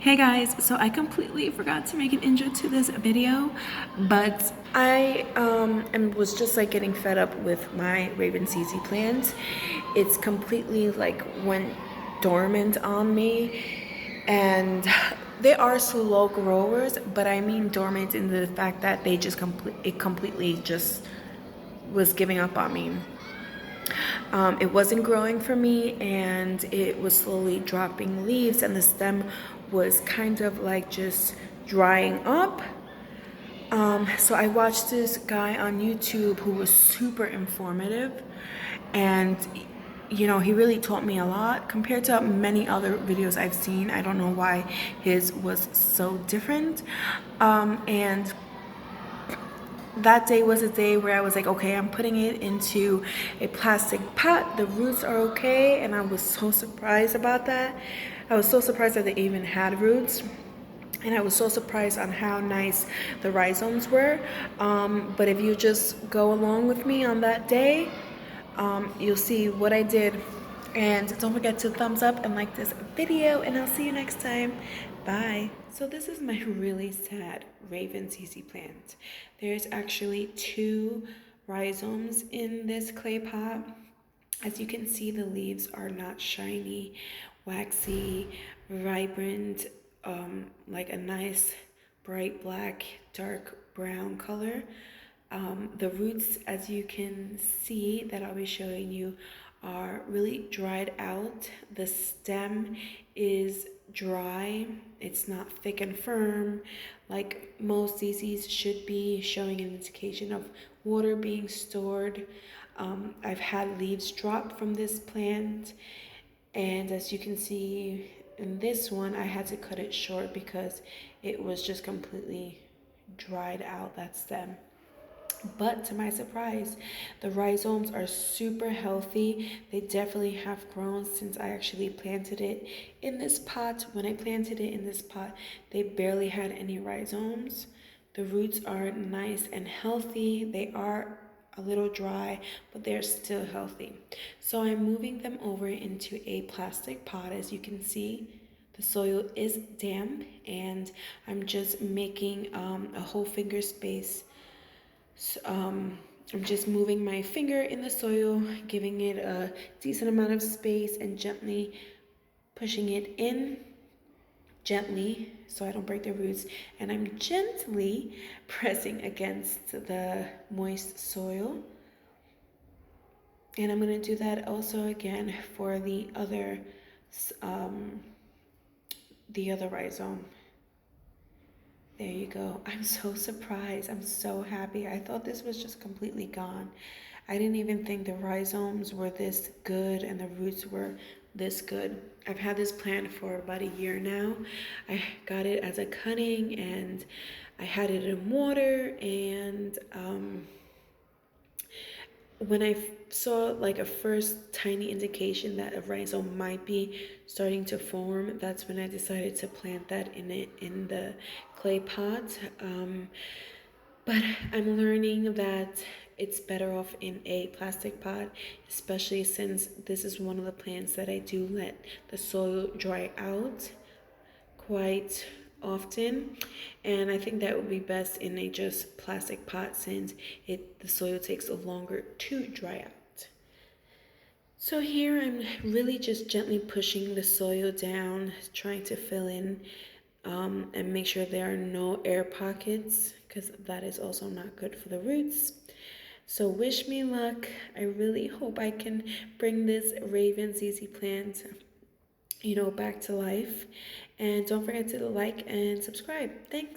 Hey guys, so I completely forgot to make an intro to this video, but I was just like getting fed up with my Raven CZ plants. It's completely like went dormant on me, and they are slow growers, but I mean dormant in the fact that they just completely just was giving up on me. It wasn't growing for me, and it was slowly dropping leaves, and the stem was kind of like just drying up. So I watched this guy on YouTube who was super informative, and he really taught me a lot compared to many other videos I've seen. I don't know why his was so different. And that day was a day where I was like, okay, I'm putting it into a plastic pot. The roots are okay, and I was so surprised about that. I was so surprised that they even had roots. And I was so surprised on how nice the rhizomes were. But if you just go along with me on that day, you'll see what I did. And don't forget to thumbs up and like this video, and I'll see you next time. Bye. So this is my really sad Raven CC plant. There's actually 2 rhizomes in this clay pot. As you can see, the leaves are not shiny, waxy, vibrant, like a nice bright black, dark brown color. The roots, as you can see that I'll be showing you, are really dried out. The stem is dry. It's not thick and firm like most ZZs should be, showing an indication of water being stored. I've had leaves drop from this plant, and as you can see in this one, I had to cut it short because it was just completely dried out, that stem. But to my surprise, the rhizomes are super healthy. They definitely have grown since I actually planted it in this pot. When I planted it in this pot, they barely had any rhizomes. The roots are nice and healthy. They are a little dry, but they're still healthy. So I'm moving them over into a plastic pot. As you can see, the soil is damp, and I'm just making a whole finger space. So, I'm just moving my finger in the soil, giving it a decent amount of space, and gently pushing it in, gently, so I don't break the roots. And I'm gently pressing against the moist soil. And I'm going to do that also again for the other rhizome. There you go. I'm so surprised. I'm so happy. I thought this was just completely gone. I didn't even think the rhizomes were this good and the roots were this good. I've had this plant for about a year now. I got it as a cutting, and I had it in water, and when I saw like a first tiny indication that a rhizome might be starting to form, that's when I decided to plant that in the clay pot. But I'm learning that it's better off in a plastic pot, especially since this is one of the plants that I do let the soil dry out quite often, and I think that would be best in a just plastic pot, since the soil takes longer to dry out. So here I'm really just gently pushing the soil down, trying to fill in and make sure there are no air pockets, because that is also not good for the roots. So wish me luck. I really hope I can bring this Raven ZZ plant back to life. And don't forget to like and subscribe. Thanks.